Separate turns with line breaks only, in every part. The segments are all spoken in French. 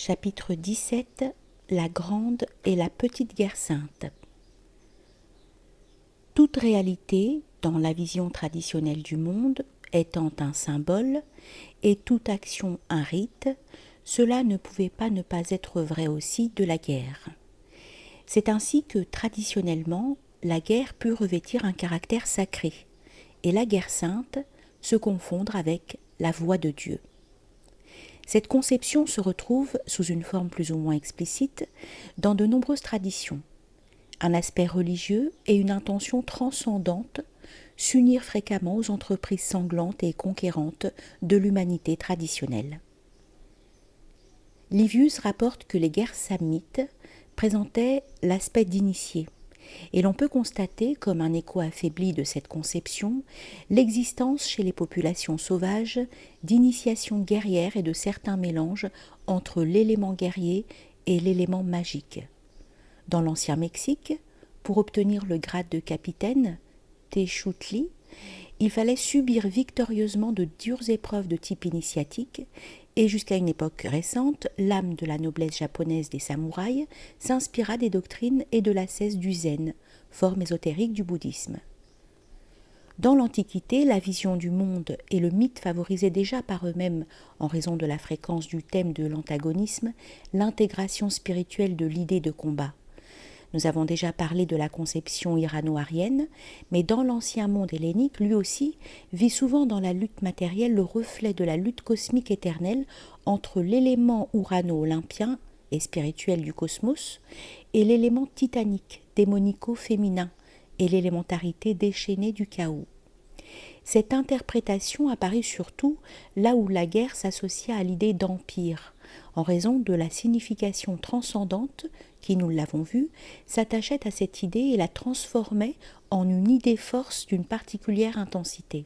Chapitre 17 La grande et la petite guerre sainte. Toute réalité, dans la vision traditionnelle du monde, étant un symbole, et toute action un rite, cela ne pouvait pas ne pas être vrai aussi de la guerre. C'est ainsi que, traditionnellement, la guerre put revêtir un caractère sacré, et la guerre sainte se confondre avec la voix de Dieu. Cette conception se retrouve, sous une forme plus ou moins explicite, dans de nombreuses traditions. Un aspect religieux et une intention transcendante s'unirent fréquemment aux entreprises sanglantes et conquérantes de l'humanité traditionnelle. Livius rapporte que les guerres samnites présentaient l'aspect d'initié, et l'on peut constater, comme un écho affaibli de cette conception, l'existence chez les populations sauvages d'initiations guerrières et de certains mélanges entre l'élément guerrier et l'élément magique. Dans l'ancien Mexique, pour obtenir le grade de capitaine, Techutli, il fallait subir victorieusement de dures épreuves de type initiatique, et jusqu'à une époque récente, l'âme de la noblesse japonaise des samouraïs s'inspira des doctrines et de l'ascèse du zen, forme ésotérique du bouddhisme. Dans l'Antiquité, la vision du monde et le mythe favorisaient déjà par eux-mêmes, en raison de la fréquence du thème de l'antagonisme, l'intégration spirituelle de l'idée de combat. Nous avons déjà parlé de la conception irano-arienne, mais dans l'ancien monde hellénique, lui aussi, vit souvent dans la lutte matérielle le reflet de la lutte cosmique éternelle entre l'élément urano-olympien et spirituel du cosmos et l'élément titanique, démonico-féminin, et l'élémentarité déchaînée du chaos. Cette interprétation apparut surtout là où la guerre s'associa à l'idée d'empire, en raison de la signification transcendante qui, nous l'avons vu, s'attachait à cette idée et la transformait en une idée-force d'une particulière intensité.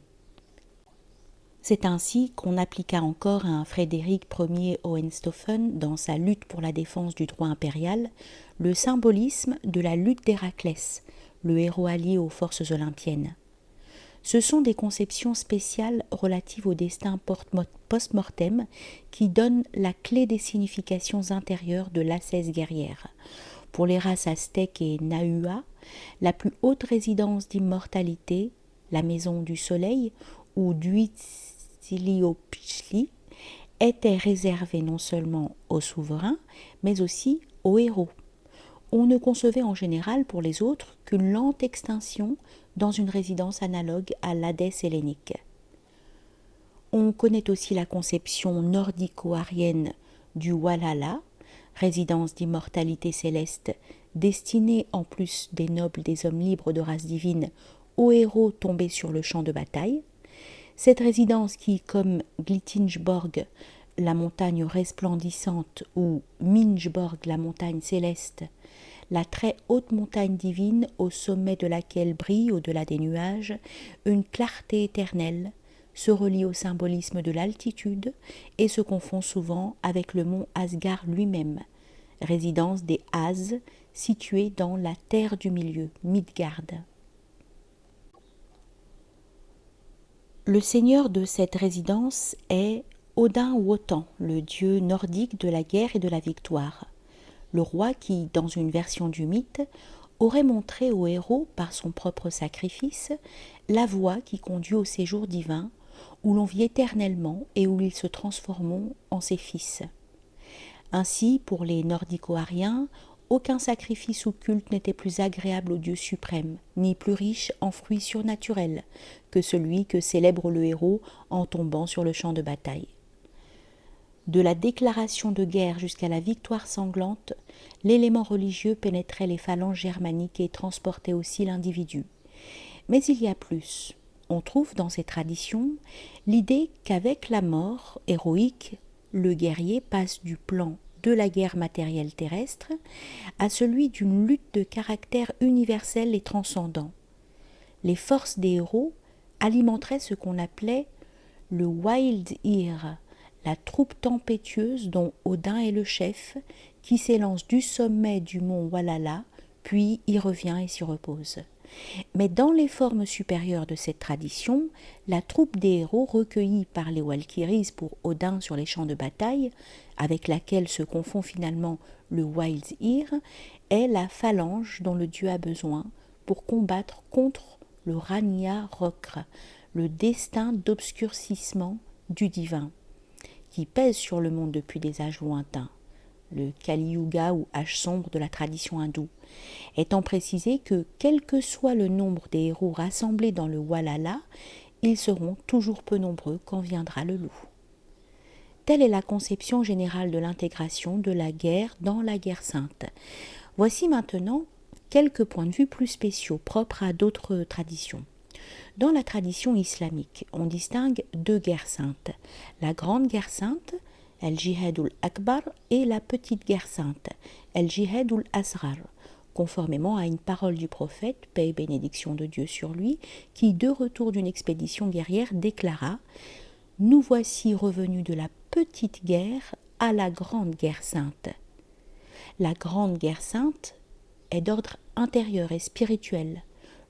C'est ainsi qu'on appliqua encore à Frédéric Ier Hohenstaufen, dans sa lutte pour la défense du droit impérial, le symbolisme de la lutte d'Héraclès, le héros allié aux forces olympiennes. Ce sont des conceptions spéciales relatives au destin post-mortem qui donnent la clé des significations intérieures de l'ascèse guerrière. Pour les races aztèques et nahua, la plus haute résidence d'immortalité, la maison du soleil ou d'Huitzilopochtli, était réservée non seulement aux souverains, mais aussi aux héros. On ne concevait en général pour les autres qu'une lente extinction dans une résidence analogue à l'Hadès hellénique. On connaît aussi la conception nordico-arienne du Walhalla, résidence d'immortalité céleste, destinée en plus des nobles, des hommes libres de race divine, aux héros tombés sur le champ de bataille. Cette résidence qui, comme Glittingeborg, la montagne resplendissante, ou Mingeborg, la montagne céleste, la très haute montagne divine au sommet de laquelle brille, au-delà des nuages, une clarté éternelle, se relie au symbolisme de l'altitude et se confond souvent avec le mont Asgard lui-même, résidence des As, située dans la terre du milieu, Midgard. Le seigneur de cette résidence est Odin Wotan, le dieu nordique de la guerre et de la victoire. Le roi qui, dans une version du mythe, aurait montré au héros, par son propre sacrifice, la voie qui conduit au séjour divin, où l'on vit éternellement et où ils se transformeront en ses fils. Ainsi, pour les nordico-ariens, aucun sacrifice ou culte n'était plus agréable au Dieu suprême, ni plus riche en fruits surnaturels que celui que célèbre le héros en tombant sur le champ de bataille. De la déclaration de guerre jusqu'à la victoire sanglante, l'élément religieux pénétrait les phalanges germaniques et transportait aussi l'individu. Mais il y a plus. On trouve dans ces traditions l'idée qu'avec la mort héroïque, le guerrier passe du plan de la guerre matérielle terrestre à celui d'une lutte de caractère universel et transcendant. Les forces des héros alimenteraient ce qu'on appelait le Wild Heer, la troupe tempétueuse dont Odin est le chef, qui s'élance du sommet du mont Walhalla, puis y revient et s'y repose. Mais dans les formes supérieures de cette tradition, la troupe des héros recueillis par les Walkyries pour Odin sur les champs de bataille, avec laquelle se confond finalement le Wælsir, est la phalange dont le dieu a besoin pour combattre contre le Ragnarök, le destin d'obscurcissement du divin, qui pèse sur le monde depuis des âges lointains, le Kali Yuga ou âge sombre de la tradition hindoue, étant précisé que quel que soit le nombre des héros rassemblés dans le Walhalla, ils seront toujours peu nombreux quand viendra le loup. Telle est la conception générale de l'intégration de la guerre dans la guerre sainte. Voici maintenant quelques points de vue plus spéciaux propres à d'autres traditions. Dans la tradition islamique, on distingue deux guerres saintes, la grande guerre sainte, el-Jihad akbar, et la petite guerre sainte, el-Jihad asrar, conformément à une parole du prophète, paix et bénédiction de Dieu sur lui, qui, de retour d'une expédition guerrière, déclara « Nous voici revenus de la petite guerre à la grande guerre sainte ». La grande guerre sainte est d'ordre intérieur et spirituel.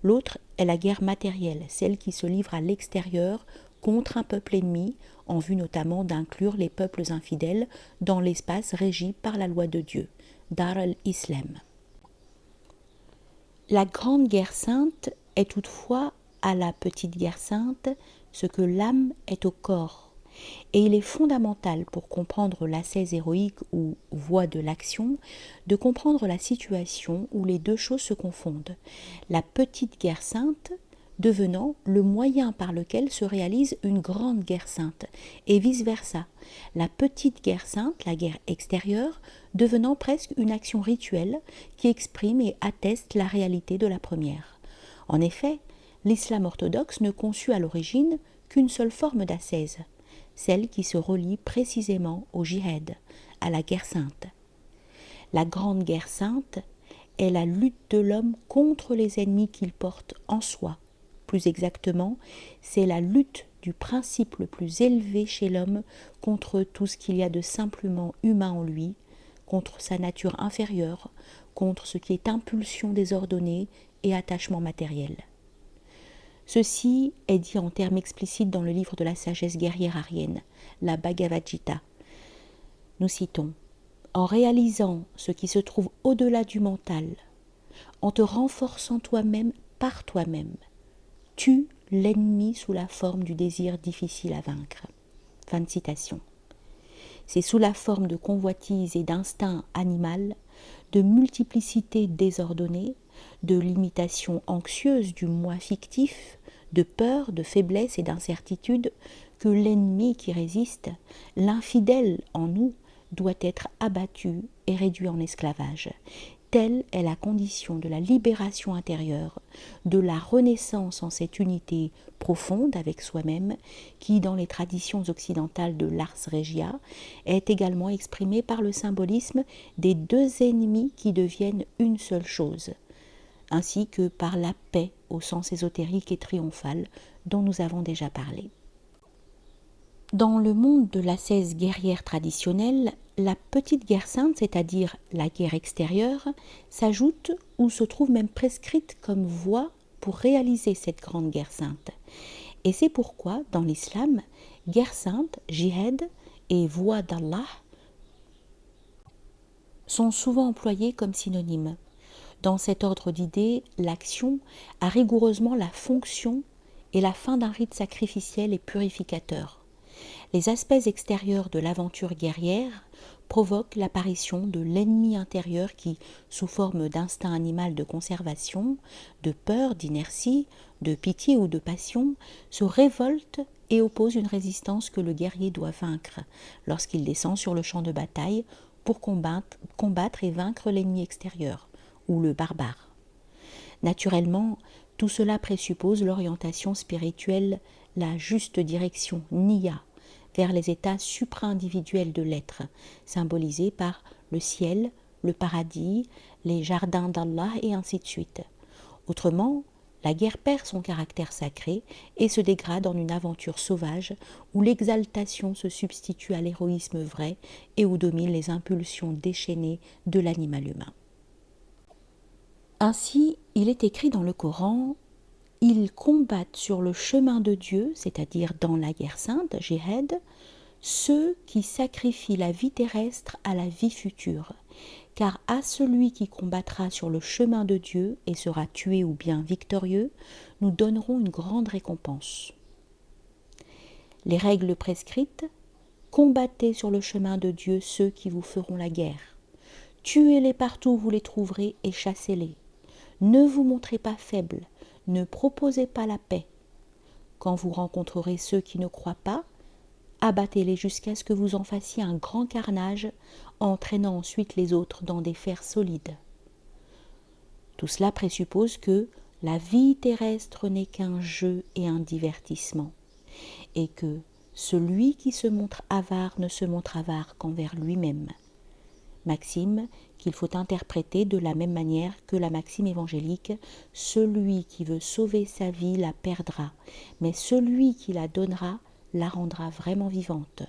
L'autre est la guerre matérielle, celle qui se livre à l'extérieur contre un peuple ennemi, en vue notamment d'inclure les peuples infidèles dans l'espace régi par la loi de Dieu, Dar al-Islam. La grande guerre sainte est toutefois à la petite guerre sainte ce que l'âme est au corps. Et il est fondamental pour comprendre l'ascèse héroïque ou voie de l'action de comprendre la situation où les deux choses se confondent. La petite guerre sainte devenant le moyen par lequel se réalise une grande guerre sainte, et vice-versa. La petite guerre sainte, la guerre extérieure, devenant presque une action rituelle qui exprime et atteste la réalité de la première. En effet, l'islam orthodoxe ne conçut à l'origine qu'une seule forme d'ascèse, celle qui se relie précisément au jihad, à la guerre sainte. La grande guerre sainte est la lutte de l'homme contre les ennemis qu'il porte en soi. Plus exactement, c'est la lutte du principe le plus élevé chez l'homme contre tout ce qu'il y a de simplement humain en lui, contre sa nature inférieure, contre ce qui est impulsion désordonnée et attachement matériel. Ceci est dit en termes explicites dans le livre de la sagesse guerrière aryenne, la Bhagavad Gita. Nous citons « En réalisant ce qui se trouve au-delà du mental, en te renforçant toi-même par toi-même, tue l'ennemi sous la forme du désir difficile à vaincre. » Fin de citation. C'est sous la forme de convoitise et d'instinct animal, de multiplicité désordonnée, de limitation anxieuse du moi fictif, de peur, de faiblesse et d'incertitude, que l'ennemi qui résiste, l'infidèle en nous, doit être abattu et réduit en esclavage. Telle est la condition de la libération intérieure, de la renaissance en cette unité profonde avec soi-même, qui, dans les traditions occidentales de l'Ars Regia, est également exprimée par le symbolisme des deux ennemis qui deviennent une seule chose, ainsi que par la paix au sens ésotérique et triomphal dont nous avons déjà parlé. Dans le monde de l'ascèse guerrière traditionnelle, la petite guerre sainte, c'est-à-dire la guerre extérieure, s'ajoute ou se trouve même prescrite comme voie pour réaliser cette grande guerre sainte. Et c'est pourquoi, dans l'islam, guerre sainte, jihad et voie d'Allah sont souvent employés comme synonymes. Dans cet ordre d'idées, l'action a rigoureusement la fonction et la fin d'un rite sacrificiel et purificateur. Les aspects extérieurs de l'aventure guerrière provoquent l'apparition de l'ennemi intérieur qui, sous forme d'instinct animal de conservation, de peur, d'inertie, de pitié ou de passion, se révolte et oppose une résistance que le guerrier doit vaincre lorsqu'il descend sur le champ de bataille pour combattre et vaincre l'ennemi extérieur, ou le barbare. Naturellement, tout cela présuppose l'orientation spirituelle, la juste direction, niya, vers les états supra-individuels de l'être, symbolisés par le ciel, le paradis, les jardins d'Allah et ainsi de suite. Autrement, la guerre perd son caractère sacré et se dégrade en une aventure sauvage où l'exaltation se substitue à l'héroïsme vrai et où dominent les impulsions déchaînées de l'animal humain. Ainsi, il est écrit dans le Coran: ils combattent sur le chemin de Dieu, c'est-à-dire dans la guerre sainte, jihad, ceux qui sacrifient la vie terrestre à la vie future. Car à celui qui combattra sur le chemin de Dieu et sera tué ou bien victorieux, nous donnerons une grande récompense. Les règles prescrites: combattez sur le chemin de Dieu ceux qui vous feront la guerre. Tuez-les partout où vous les trouverez et chassez-les. Ne vous montrez pas faibles, ne proposez pas la paix. Quand vous rencontrerez ceux qui ne croient pas, abattez-les jusqu'à ce que vous en fassiez un grand carnage, entraînant ensuite les autres dans des fers solides. Tout cela présuppose que la vie terrestre n'est qu'un jeu et un divertissement, et que celui qui se montre avare ne se montre avare qu'envers lui-même. Maxime qu'il faut interpréter de la même manière que la maxime évangélique: celui qui veut sauver sa vie la perdra, mais celui qui la donnera la rendra vraiment vivante.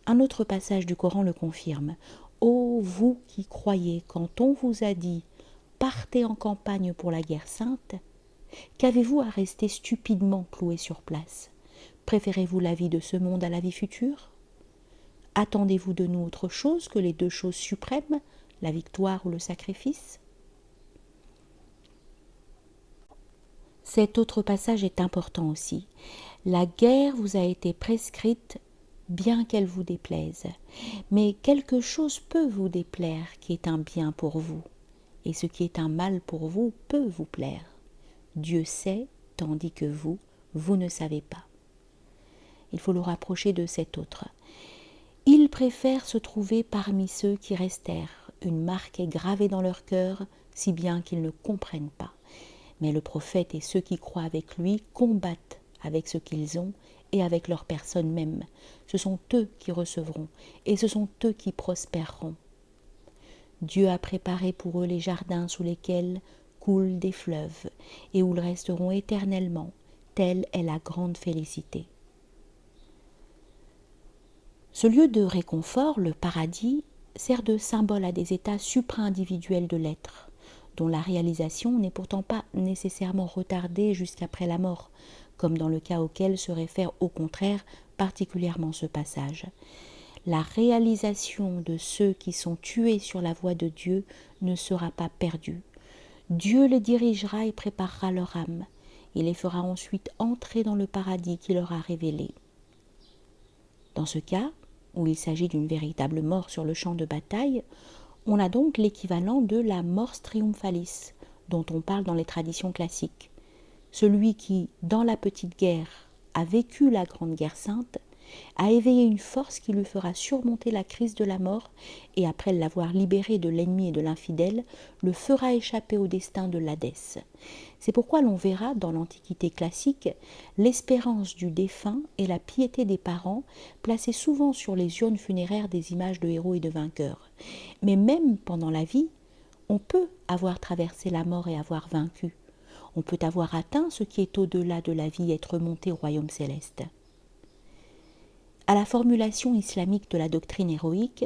Un autre passage du Coran le confirme: ô vous qui croyez, quand on vous a dit partez en campagne pour la guerre sainte, qu'avez-vous à rester stupidement cloué sur place? Préférez-vous la vie de ce monde à la vie future? Attendez-vous de nous autre chose que les deux choses suprêmes, la victoire ou le sacrifice? Cet autre passage est important aussi. La guerre vous a été prescrite bien qu'elle vous déplaise, mais quelque chose peut vous déplaire qui est un bien pour vous, et ce qui est un mal pour vous peut vous plaire. Dieu sait, tandis que vous, vous ne savez pas. Il faut le rapprocher de cet autre. Ils préfèrent se trouver parmi ceux qui restèrent. Une marque est gravée dans leur cœur, si bien qu'ils ne comprennent pas. Mais le prophète et ceux qui croient avec lui combattent avec ce qu'ils ont et avec leur personne même. Ce sont eux qui recevront, et ce sont eux qui prospéreront. Dieu a préparé pour eux les jardins sous lesquels coulent des fleuves, et où ils resteront éternellement. Telle est la grande félicité. Ce lieu de réconfort, le paradis, sert de symbole à des états supra-individuels de l'être, dont la réalisation n'est pourtant pas nécessairement retardée jusqu'après la mort, comme dans le cas auquel se réfère au contraire particulièrement ce passage. La réalisation de ceux qui sont tués sur la voie de Dieu ne sera pas perdue. Dieu les dirigera et préparera leur âme. Il les fera ensuite entrer dans le paradis qu'il leur a révélé. Dans ce cas, où il s'agit d'une véritable mort sur le champ de bataille, on a donc l'équivalent de la mors triomphalis, dont on parle dans les traditions classiques. Celui qui, dans la petite guerre, a vécu la grande guerre sainte, a éveillé une force qui lui fera surmonter la crise de la mort et, après l'avoir libéré de l'ennemi et de l'infidèle, le fera échapper au destin de l'Hadès. C'est pourquoi l'on verra dans l'Antiquité classique l'espérance du défunt et la piété des parents placées souvent sur les urnes funéraires des images de héros et de vainqueurs. Mais même pendant la vie, on peut avoir traversé la mort et avoir vaincu. On peut avoir atteint ce qui est au-delà de la vie et être monté au royaume céleste. À la formulation islamique de la doctrine héroïque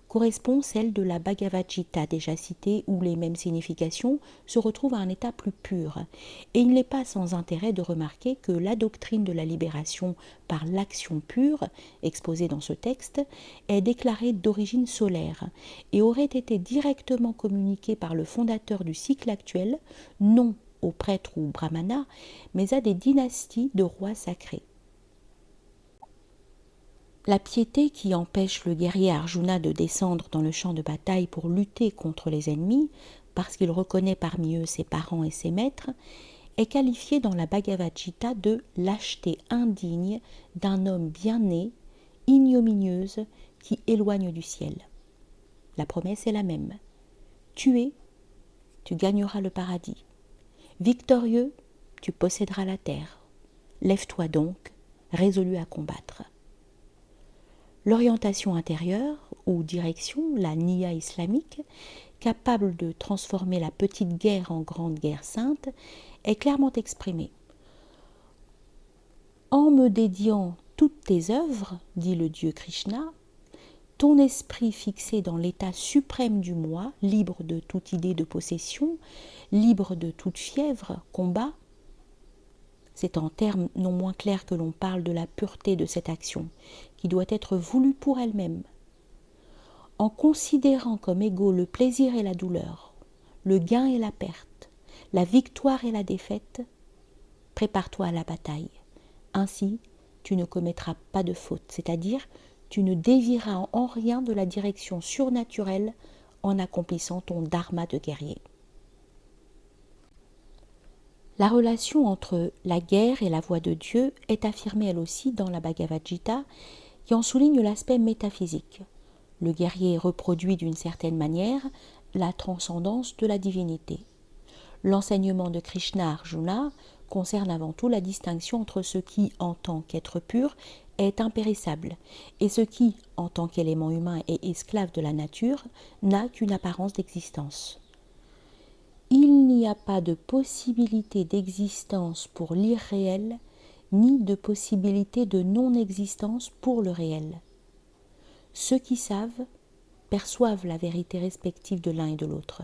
correspond celle de la Bhagavad Gita déjà citée, où les mêmes significations se retrouvent à un état plus pur. Et il n'est pas sans intérêt de remarquer que la doctrine de la libération par l'action pure, exposée dans ce texte, est déclarée d'origine solaire et aurait été directement communiquée par le fondateur du cycle actuel, non aux prêtres ou brahmanas, mais à des dynasties de rois sacrés. La piété qui empêche le guerrier Arjuna de descendre dans le champ de bataille pour lutter contre les ennemis, parce qu'il reconnaît parmi eux ses parents et ses maîtres, est qualifiée dans la Bhagavad Gita de lâcheté indigne d'un homme bien né, ignominieuse, qui éloigne du ciel. La promesse est la même. Tué, tu gagneras le paradis. Victorieux, tu posséderas la terre. Lève-toi donc, résolu à combattre. L'orientation intérieure ou direction, la niya islamique, capable de transformer la petite guerre en grande guerre sainte, est clairement exprimée. En me dédiant toutes tes œuvres, dit le dieu Krishna, ton esprit fixé dans l'état suprême du moi, libre de toute idée de possession, libre de toute fièvre, combat. C'est en termes non moins clairs que l'on parle de la pureté de cette action, qui doit être voulue pour elle-même. En considérant comme égaux le plaisir et la douleur, le gain et la perte, la victoire et la défaite, prépare-toi à la bataille. Ainsi, tu ne commettras pas de faute, c'est-à-dire tu ne dévieras en rien de la direction surnaturelle en accomplissant ton dharma de guerrier. La relation entre la guerre et la voie de Dieu est affirmée elle aussi dans la Bhagavad Gita, qui en souligne l'aspect métaphysique. Le guerrier reproduit d'une certaine manière la transcendance de la divinité. L'enseignement de Krishna à Arjuna concerne avant tout la distinction entre ce qui, en tant qu'être pur, est impérissable, et ce qui, en tant qu'élément humain et esclave de la nature, n'a qu'une apparence d'existence. Il n'y a pas de possibilité d'existence pour l'irréel, ni de possibilité de non-existence pour le réel. Ceux qui savent perçoivent la vérité respective de l'un et de l'autre.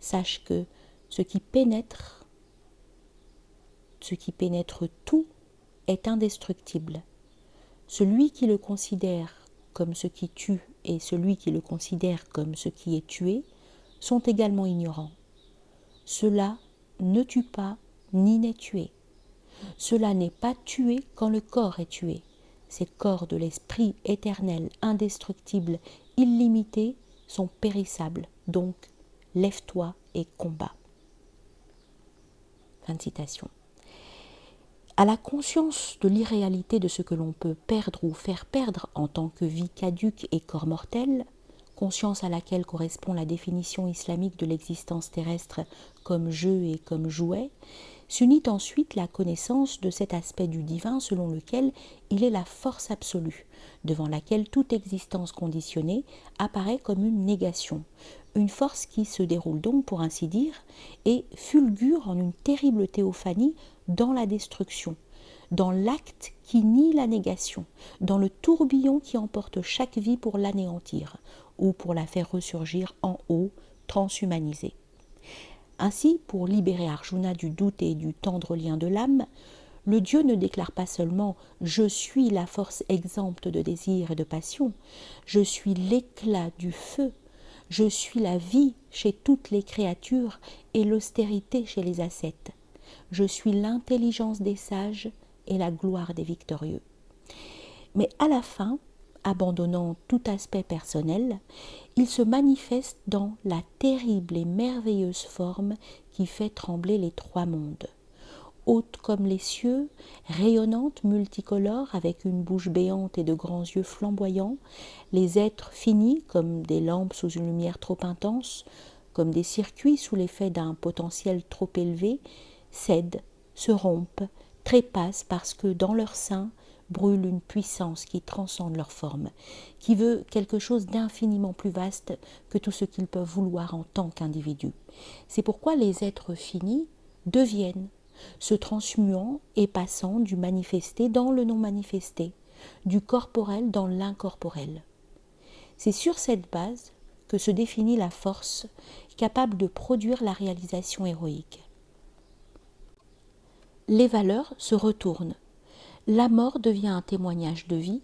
Sache que ce qui pénètre tout est indestructible. Celui qui le considère comme ce qui tue et celui qui le considère comme ce qui est tué sont également ignorants. Cela ne tue pas ni n'est tué. Cela n'est pas tué quand le corps est tué. Ces corps de l'esprit éternel, indestructible, illimité, sont périssables. Donc, lève-toi et combat. Fin de citation. À la conscience de l'irréalité de ce que l'on peut perdre ou faire perdre en tant que vie caduque et corps mortel, conscience à laquelle correspond la définition islamique de l'existence terrestre comme jeu et comme jouet, s'unit ensuite la connaissance de cet aspect du divin selon lequel il est la force absolue, devant laquelle toute existence conditionnée apparaît comme une négation, une force qui se déroule donc, pour ainsi dire, et fulgure en une terrible théophanie dans la destruction, dans l'acte qui nie la négation, dans le tourbillon qui emporte chaque vie pour l'anéantir, ou pour la faire ressurgir en haut, transhumanisée. Ainsi, pour libérer Arjuna du doute et du tendre lien de l'âme, le Dieu ne déclare pas seulement « Je suis la force exempte de désir et de passion, je suis l'éclat du feu, je suis la vie chez toutes les créatures et l'austérité chez les ascètes, je suis l'intelligence des sages et la gloire des victorieux. » Mais à la fin, abandonnant tout aspect personnel, il se manifeste dans la terrible et merveilleuse forme qui fait trembler les trois mondes. Haute comme les cieux, rayonnante, multicolore, avec une bouche béante et de grands yeux flamboyants, les êtres finis comme des lampes sous une lumière trop intense, comme des circuits sous l'effet d'un potentiel trop élevé, cèdent, se rompent, trépassent parce que dans leur sein brûle une puissance qui transcende leur forme, qui veut quelque chose d'infiniment plus vaste que tout ce qu'ils peuvent vouloir en tant qu'individus. C'est pourquoi les êtres finis deviennent, se transmuant et passant du manifesté dans le non manifesté, du corporel dans l'incorporel. C'est sur cette base que se définit la force capable de produire la réalisation héroïque. Les valeurs se retournent. La mort devient un témoignage de vie.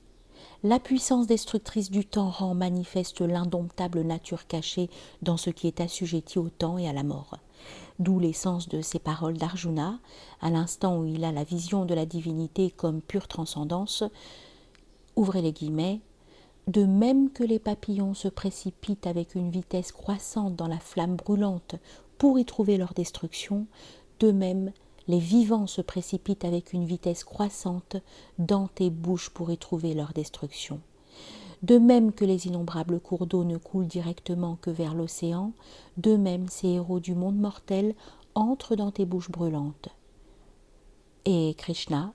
La puissance destructrice du temps rend manifeste l'indomptable nature cachée dans ce qui est assujetti au temps et à la mort. D'où l'essence de ces paroles d'Arjuna, à l'instant où il a la vision de la divinité comme pure transcendance. Ouvrez les guillemets. De même que les papillons se précipitent avec une vitesse croissante dans la flamme brûlante pour y trouver leur destruction, de même les vivants se précipitent avec une vitesse croissante dans tes bouches pour y trouver leur destruction. De même que les innombrables cours d'eau ne coulent directement que vers l'océan, de même ces héros du monde mortel entrent dans tes bouches brûlantes. Et Krishna,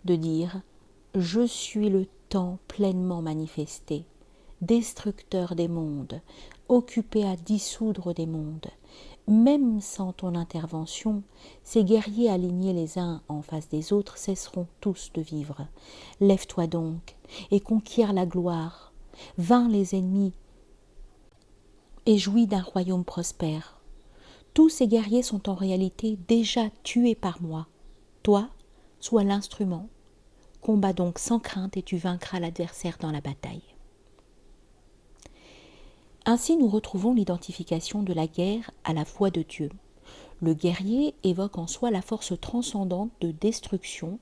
de dire « Je suis le temps pleinement manifesté, destructeur des mondes, occupé à dissoudre des mondes. Même sans ton intervention, ces guerriers alignés les uns en face des autres cesseront tous de vivre. Lève-toi donc et conquiers la gloire. vainc les ennemis et jouit d'un royaume prospère. Tous ces guerriers sont en réalité déjà tués par moi. Toi, sois l'instrument. Combat donc sans crainte et tu vaincras l'adversaire dans la bataille. Ainsi, nous retrouvons l'identification de la guerre à la voix de Dieu. Le guerrier évoque en soi la force transcendante de destruction,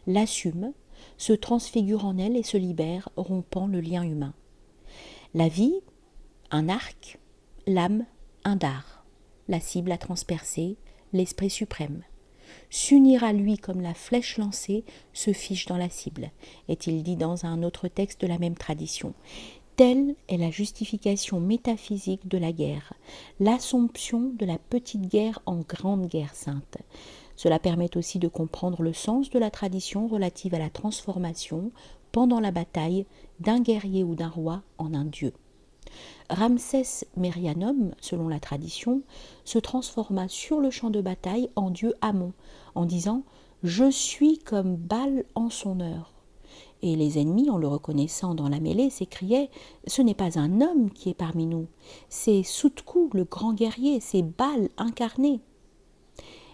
l'assume, se transfigure en elle et se libère, rompant le lien humain. La vie, un arc, l'âme, un dard, la cible à transpercer, l'esprit suprême. S'unir à lui comme la flèche lancée se fiche dans la cible, est-il dit dans un autre texte de la même tradition. Telle est la justification métaphysique de la guerre, l'assomption de la petite guerre en grande guerre sainte. Cela permet aussi de comprendre le sens de la tradition relative à la transformation, pendant la bataille, d'un guerrier ou d'un roi en un dieu. Ramsès Merianom, selon la tradition, se transforma sur le champ de bataille en dieu Amon, en disant « Je suis comme Baal en son heure ». Et les ennemis, en le reconnaissant dans la mêlée, s'écriaient « Ce n'est pas un homme qui est parmi nous, c'est Soutkou, le grand guerrier, c'est Baal incarné ».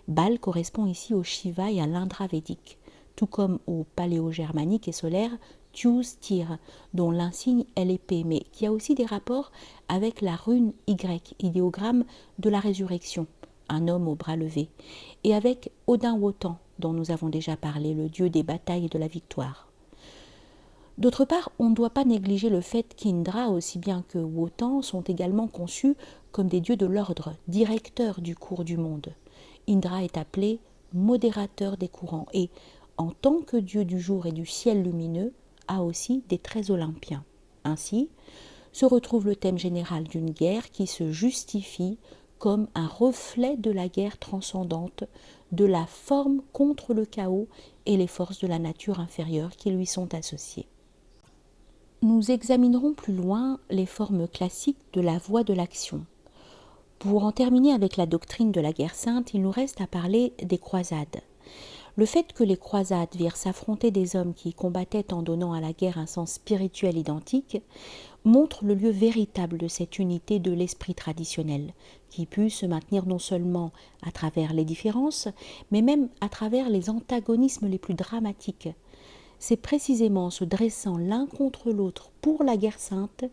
Baal correspond ici au Shiva et à l'Indra védique, tout comme au paléo-germanique et solaire Tius Tyr, dont l'insigne est l'épée, mais qui a aussi des rapports avec la rune Y, idéogramme de la résurrection, un homme au bras levé, et avec Odin Wotan, dont nous avons déjà parlé, le dieu des batailles et de la victoire. D'autre part, on ne doit pas négliger le fait qu'Indra, aussi bien que Wotan, sont également conçus comme des dieux de l'ordre, directeurs du cours du monde. Indra est appelé modérateur des courants et, en tant que dieu du jour et du ciel lumineux, a aussi des traits olympiens. Ainsi, se retrouve le thème général d'une guerre qui se justifie comme un reflet de la guerre transcendante, de la forme contre le chaos et les forces de la nature inférieure qui lui sont associées. Nous examinerons plus loin les formes classiques de la voie de l'action. Pour en terminer avec la doctrine de la guerre sainte, il nous reste à parler des croisades. Le fait que les croisades virent s'affronter des hommes qui combattaient en donnant à la guerre un sens spirituel identique montre le lieu véritable de cette unité de l'esprit traditionnel, qui put se maintenir non seulement à travers les différences, mais même à travers les antagonismes les plus dramatiques. C'est précisément en se dressant l'un contre l'autre pour la guerre sainte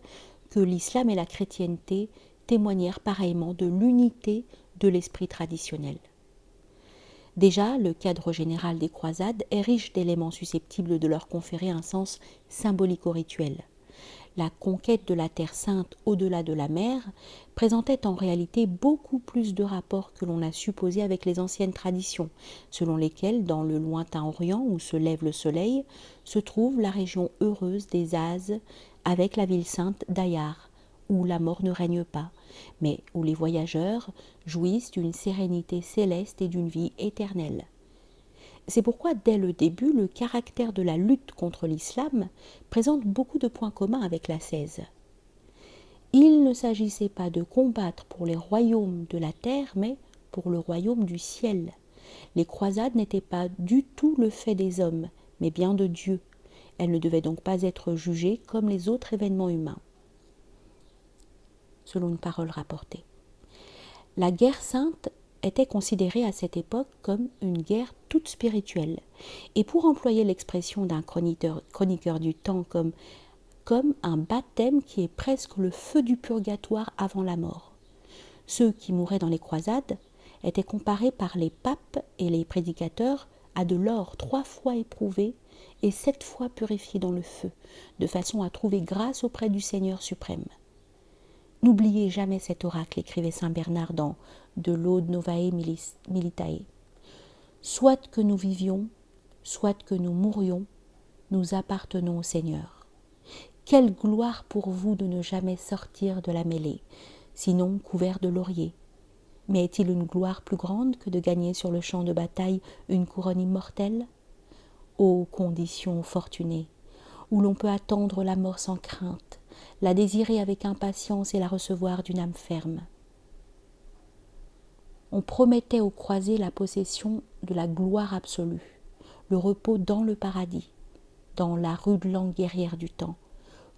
que l'islam et la chrétienté témoignèrent pareillement de l'unité de l'esprit traditionnel. Déjà, le cadre général des croisades est riche d'éléments susceptibles de leur conférer un sens symbolico-rituel. La conquête de la Terre sainte au-delà de la mer présentait en réalité beaucoup plus de rapports que l'on a supposé avec les anciennes traditions, selon lesquelles, dans le lointain Orient où se lève le soleil, se trouve la région heureuse des Azes avec la ville sainte d'Ayar, où la mort ne règne pas, mais où les voyageurs jouissent d'une sérénité céleste et d'une vie éternelle. C'est pourquoi, dès le début, le caractère de la lutte contre l'islam présente beaucoup de points communs avec l'ascèse. Il ne s'agissait pas de combattre pour les royaumes de la terre, mais pour le royaume du ciel. Les croisades n'étaient pas du tout le fait des hommes, mais bien de Dieu. Elles ne devaient donc pas être jugées comme les autres événements humains. Selon une parole rapportée. La guerre sainte était considérée à cette époque comme une guerre toute spirituelle. Et pour employer l'expression d'un chroniqueur du temps comme un baptême qui est presque le feu du purgatoire avant la mort. Ceux qui mouraient dans les croisades étaient comparés par les papes et les prédicateurs à de l'or 3 fois éprouvé et 7 fois purifié dans le feu, de façon à trouver grâce auprès du Seigneur suprême. N'oubliez jamais cet oracle, écrivait saint Bernard dans De l'Ode Novae Militae. Soit que nous vivions, soit que nous mourions, nous appartenons au Seigneur. Quelle gloire pour vous de ne jamais sortir de la mêlée, sinon couvert de lauriers. Mais est-il une gloire plus grande que de gagner sur le champ de bataille une couronne immortelle ? Ô condition fortunée, où l'on peut attendre la mort sans crainte, la désirer avec impatience et la recevoir d'une âme ferme. On promettait aux croisés la possession de la gloire absolue, le repos dans le paradis, dans la rude langue guerrière du temps,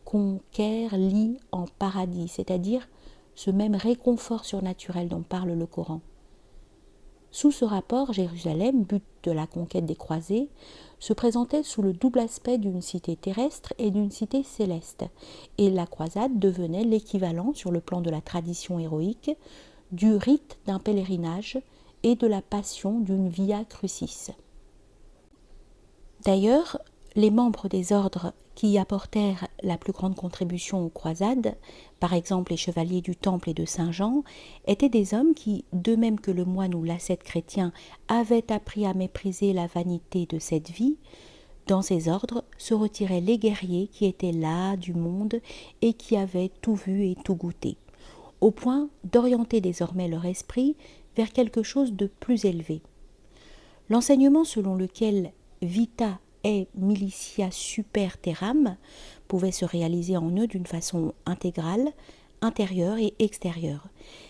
conquiert lit en paradis, c'est-à-dire ce même réconfort surnaturel dont parle le Coran. Sous ce rapport, Jérusalem, but de la conquête des croisés, se présentait sous le double aspect d'une cité terrestre et d'une cité céleste, et la croisade devenait l'équivalent, sur le plan de la tradition héroïque, du rite d'un pèlerinage et de la passion d'une via crucis. D'ailleurs, les membres des ordres qui apportèrent la plus grande contribution aux croisades, par exemple les chevaliers du Temple et de Saint-Jean, étaient des hommes qui, de même que le moine ou l'ascète chrétien, avaient appris à mépriser la vanité de cette vie. Dans ces ordres se retiraient les guerriers qui étaient las du monde et qui avaient tout vu et tout goûté, au point d'orienter désormais leur esprit vers quelque chose de plus élevé. L'enseignement selon lequel vita et militia super terram pouvait se réaliser en eux d'une façon intégrale, intérieure et extérieure.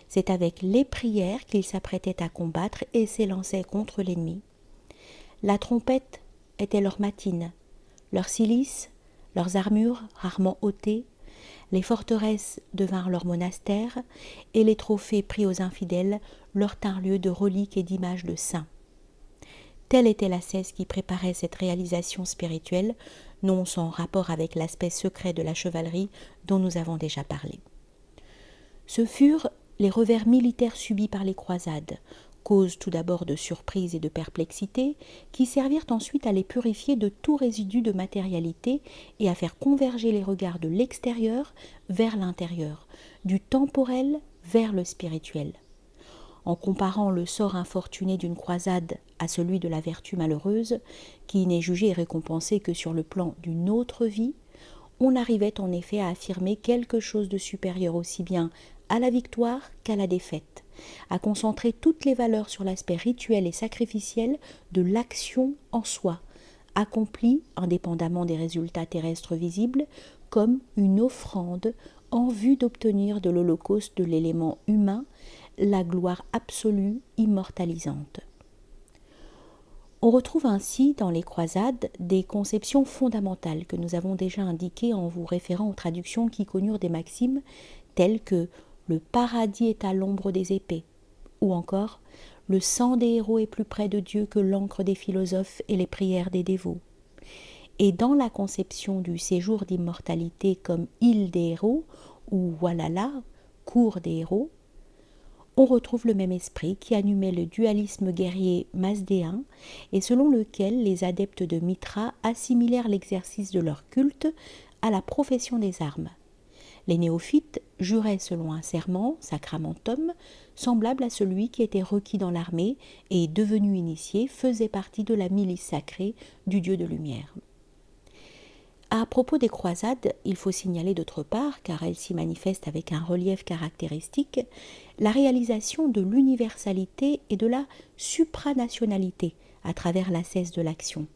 C'est avec les prières qu'ils s'apprêtaient à combattre et s'élançaient contre l'ennemi. La trompette était leur matine, leur cilice, leurs armures rarement ôtées, les forteresses devinrent leurs monastères, et les trophées pris aux infidèles leur tinrent lieu de reliques et d'images de saints. Telle était l'ascèse qui préparait cette réalisation spirituelle, non sans rapport avec l'aspect secret de la chevalerie dont nous avons déjà parlé. Ce furent les revers militaires subis par les croisades, cause tout d'abord de surprise et de perplexité, qui servirent ensuite à les purifier de tout résidu de matérialité et à faire converger les regards de l'extérieur vers l'intérieur, du temporel vers le spirituel. En comparant le sort infortuné d'une croisade à celui de la vertu malheureuse, qui n'est jugée et récompensée que sur le plan d'une autre vie, on arrivait en effet à affirmer quelque chose de supérieur aussi bien à la victoire qu'à la défaite, à concentrer toutes les valeurs sur l'aspect rituel et sacrificiel de l'action en soi, accomplie, indépendamment des résultats terrestres visibles, comme une offrande en vue d'obtenir de l'holocauste de l'élément humain la gloire absolue immortalisante. On retrouve ainsi dans les croisades des conceptions fondamentales que nous avons déjà indiquées en vous référant aux traductions qui connurent des maximes telles que « le paradis est à l'ombre des épées » ou encore « le sang des héros est plus près de Dieu que l'encre des philosophes et les prières des dévots ». Et dans la conception du séjour d'immortalité comme île des héros ou Walhalla, cour des héros, on retrouve le même esprit qui animait le dualisme guerrier mazdéen et selon lequel les adeptes de Mitra assimilèrent l'exercice de leur culte à la profession des armes. Les néophytes juraient selon un serment, sacramentum, semblable à celui qui était requis dans l'armée et, devenus initiés, faisaient partie de la milice sacrée du dieu de lumière. À propos des croisades, il faut signaler d'autre part, car elles s'y manifestent avec un relief caractéristique, la réalisation de l'universalité et de la supranationalité à travers l'ascèse de l'action.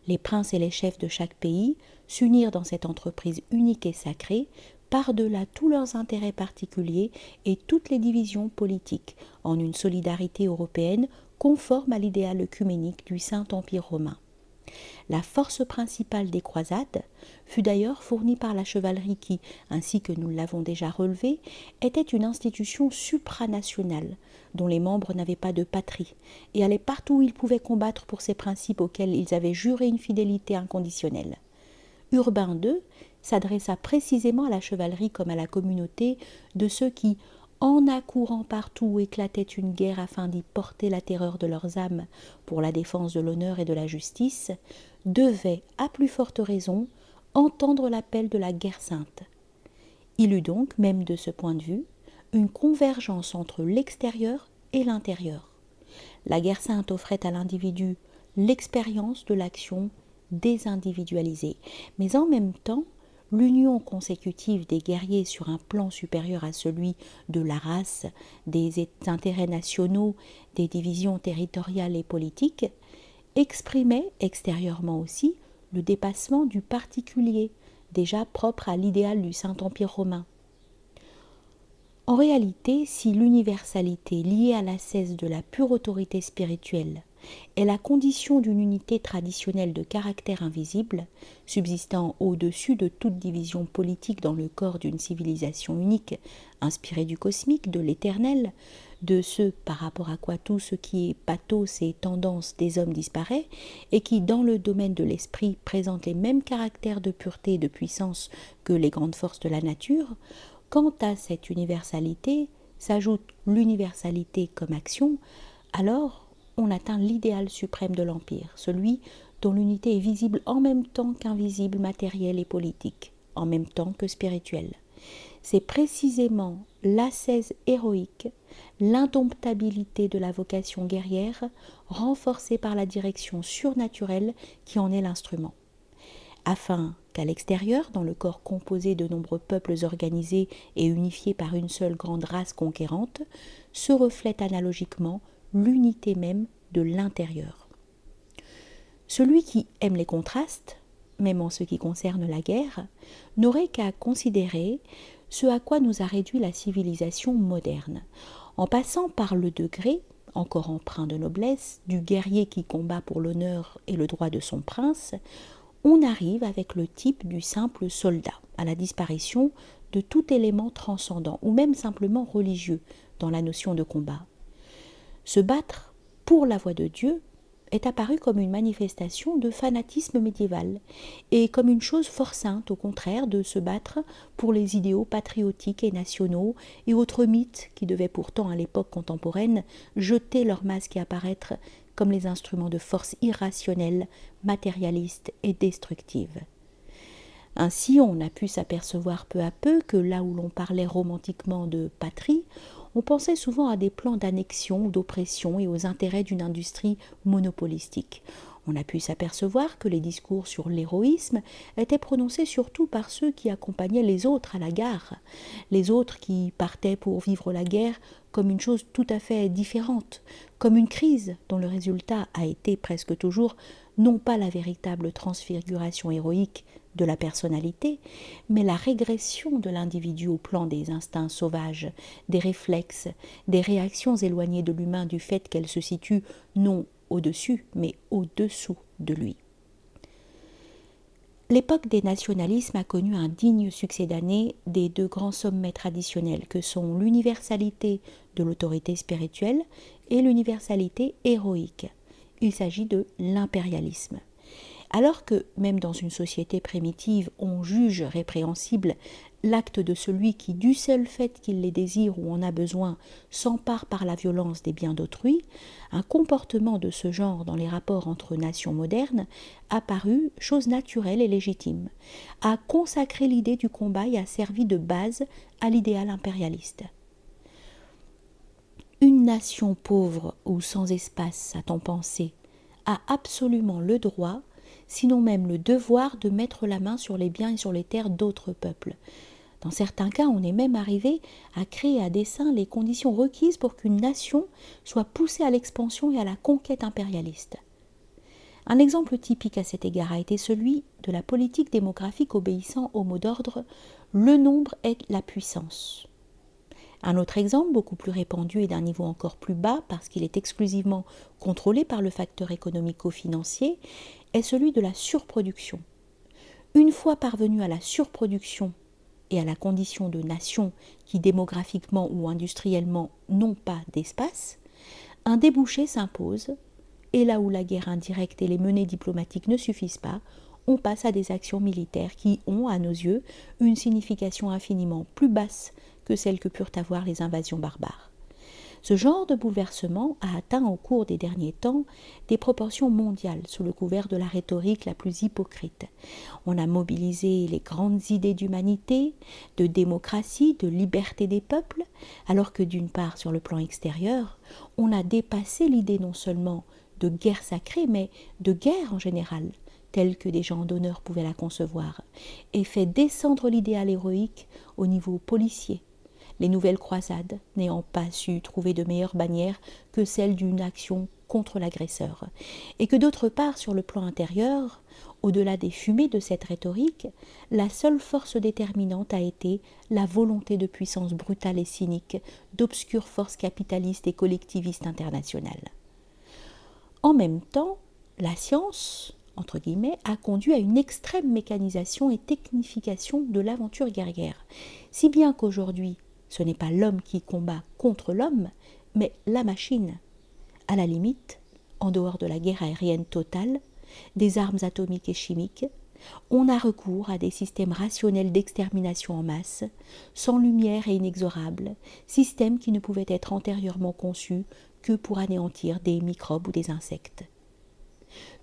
Les princes et les chefs de chaque pays s'unirent dans cette entreprise unique et sacrée, par-delà tous leurs intérêts particuliers et toutes les divisions politiques, en une solidarité européenne conforme à l'idéal œcuménique du Saint-Empire romain. La force principale des croisades fut d'ailleurs fournie par la chevalerie qui, ainsi que nous l'avons déjà relevé, était une institution supranationale, dont les membres n'avaient pas de patrie, et allaient partout où ils pouvaient combattre pour ces principes auxquels ils avaient juré une fidélité inconditionnelle. Urbain II s'adressa précisément à la chevalerie comme à la communauté de ceux qui, en accourant partout où éclatait une guerre afin d'y porter la terreur de leurs âmes pour la défense de l'honneur et de la justice, devaient, à plus forte raison, entendre l'appel de la guerre sainte. Il eut donc, même de ce point de vue, une convergence entre l'extérieur et l'intérieur. La guerre sainte offrait à l'individu l'expérience de l'action désindividualisée, mais en même temps, l'union consécutive des guerriers sur un plan supérieur à celui de la race, des intérêts nationaux, des divisions territoriales et politiques, exprimait extérieurement aussi le dépassement du particulier, déjà propre à l'idéal du Saint-Empire romain. En réalité, si l'universalité liée à l'ascèse de la pure autorité spirituelle est la condition d'une unité traditionnelle de caractère invisible, subsistant au-dessus de toute division politique dans le corps d'une civilisation unique, inspirée du cosmique, de l'éternel, de ce par rapport à quoi tout ce qui est pathos et tendance des hommes disparaît, et qui, dans le domaine de l'esprit, présente les mêmes caractères de pureté et de puissance que les grandes forces de la nature. Quant à cette universalité, s'ajoute l'universalité comme action, alors on atteint l'idéal suprême de l'Empire, celui dont l'unité est visible en même temps qu'invisible, matérielle et politique, en même temps que spirituelle. C'est précisément l'ascèse héroïque, l'indomptabilité de la vocation guerrière, renforcée par la direction surnaturelle qui en est l'instrument. Afin qu'à l'extérieur, dans le corps composé de nombreux peuples organisés et unifiés par une seule grande race conquérante, se reflète analogiquement l'unité même de l'intérieur. Celui qui aime les contrastes, même en ce qui concerne la guerre, n'aurait qu'à considérer ce à quoi nous a réduit la civilisation moderne, en passant par le degré, encore empreint de noblesse, du guerrier qui combat pour l'honneur et le droit de son prince. On arrive avec le type du simple soldat, à la disparition de tout élément transcendant ou même simplement religieux dans la notion de combat. Se battre pour la voix de Dieu est apparu comme une manifestation de fanatisme médiéval et comme une chose fort sainte, au contraire, de se battre pour les idéaux patriotiques et nationaux et autres mythes qui devaient pourtant, à l'époque contemporaine, jeter leur masque et apparaître comme les instruments de force irrationnelle, matérialiste et destructive. Ainsi, on a pu s'apercevoir peu à peu que là où l'on parlait romantiquement de patrie, on pensait souvent à des plans d'annexion ou d'oppression et aux intérêts d'une industrie monopolistique. On a pu s'apercevoir que les discours sur l'héroïsme étaient prononcés surtout par ceux qui accompagnaient les autres à la gare, les autres qui partaient pour vivre la guerre comme une chose tout à fait différente, comme une crise dont le résultat a été presque toujours non pas la véritable transfiguration héroïque de la personnalité, mais la régression de l'individu au plan des instincts sauvages, des réflexes, des réactions éloignées de l'humain du fait qu'elles se situent non au-dessus, mais au-dessous de lui. L'époque des nationalismes a connu un digne succédané des deux grands sommets traditionnels que sont l'universalité de l'autorité spirituelle et l'universalité héroïque. Il s'agit de l'impérialisme. Alors que, même dans une société primitive, on juge répréhensible l'acte de celui qui, du seul fait qu'il les désire ou en a besoin, s'empare par la violence des biens d'autrui, un comportement de ce genre dans les rapports entre nations modernes a paru chose naturelle et légitime, a consacré l'idée du combat et a servi de base à l'idéal impérialiste. Une nation pauvre ou sans espace, a-t-on pensé, a absolument le droit, sinon même le devoir de mettre la main sur les biens et sur les terres d'autres peuples. Dans certains cas, on est même arrivé à créer à dessein les conditions requises pour qu'une nation soit poussée à l'expansion et à la conquête impérialiste. Un exemple typique à cet égard a été celui de la politique démographique obéissant au mot d'ordre « le nombre est la puissance ». Un autre exemple, beaucoup plus répandu et d'un niveau encore plus bas parce qu'il est exclusivement contrôlé par le facteur économico-financier, est celui de la surproduction. Une fois parvenu à la surproduction et à la condition de nation qui démographiquement ou industriellement n'ont pas d'espace, un débouché s'impose, et là où la guerre indirecte et les menées diplomatiques ne suffisent pas, on passe à des actions militaires qui ont, à nos yeux, une signification infiniment plus basse que celle que purent avoir les invasions barbares. Ce genre de bouleversement a atteint au cours des derniers temps des proportions mondiales sous le couvert de la rhétorique la plus hypocrite. On a mobilisé les grandes idées d'humanité, de démocratie, de liberté des peuples, alors que d'une part, sur le plan extérieur, on a dépassé l'idée non seulement de guerre sacrée, mais de guerre en général, telle que des gens d'honneur pouvaient la concevoir, et fait descendre l'idéal héroïque au niveau policier, les nouvelles croisades n'ayant pas su trouver de meilleure bannière que celle d'une action contre l'agresseur, et que d'autre part, sur le plan intérieur, au-delà des fumées de cette rhétorique, la seule force déterminante a été la volonté de puissance brutale et cynique d'obscures forces capitalistes et collectivistes internationales. En même temps, la science, entre guillemets, a conduit à une extrême mécanisation et technification de l'aventure guerrière. Si bien qu'aujourd'hui, ce n'est pas l'homme qui combat contre l'homme, mais la machine. À la limite, en dehors de la guerre aérienne totale, des armes atomiques et chimiques, on a recours à des systèmes rationnels d'extermination en masse, sans lumière et inexorables, systèmes qui ne pouvaient être antérieurement conçus que pour anéantir des microbes ou des insectes.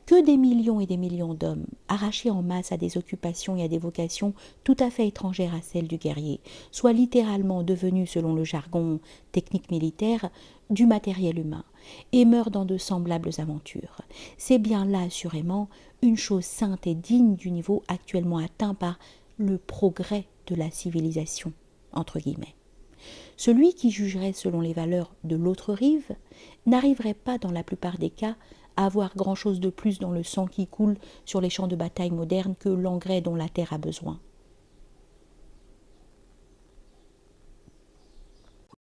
Que des millions et des millions d'hommes, arrachés en masse à des occupations et à des vocations tout à fait étrangères à celles du guerrier, soient littéralement devenus, selon le jargon technique militaire, du matériel humain, et meurent dans de semblables aventures. C'est bien là, assurément, une chose sainte et digne du niveau actuellement atteint par le progrès de la civilisation, entre guillemets. Celui qui jugerait selon les valeurs de l'autre rive n'arriverait pas, dans la plupart des cas, à avoir grand-chose de plus dans le sang qui coule sur les champs de bataille modernes que l'engrais dont la terre a besoin.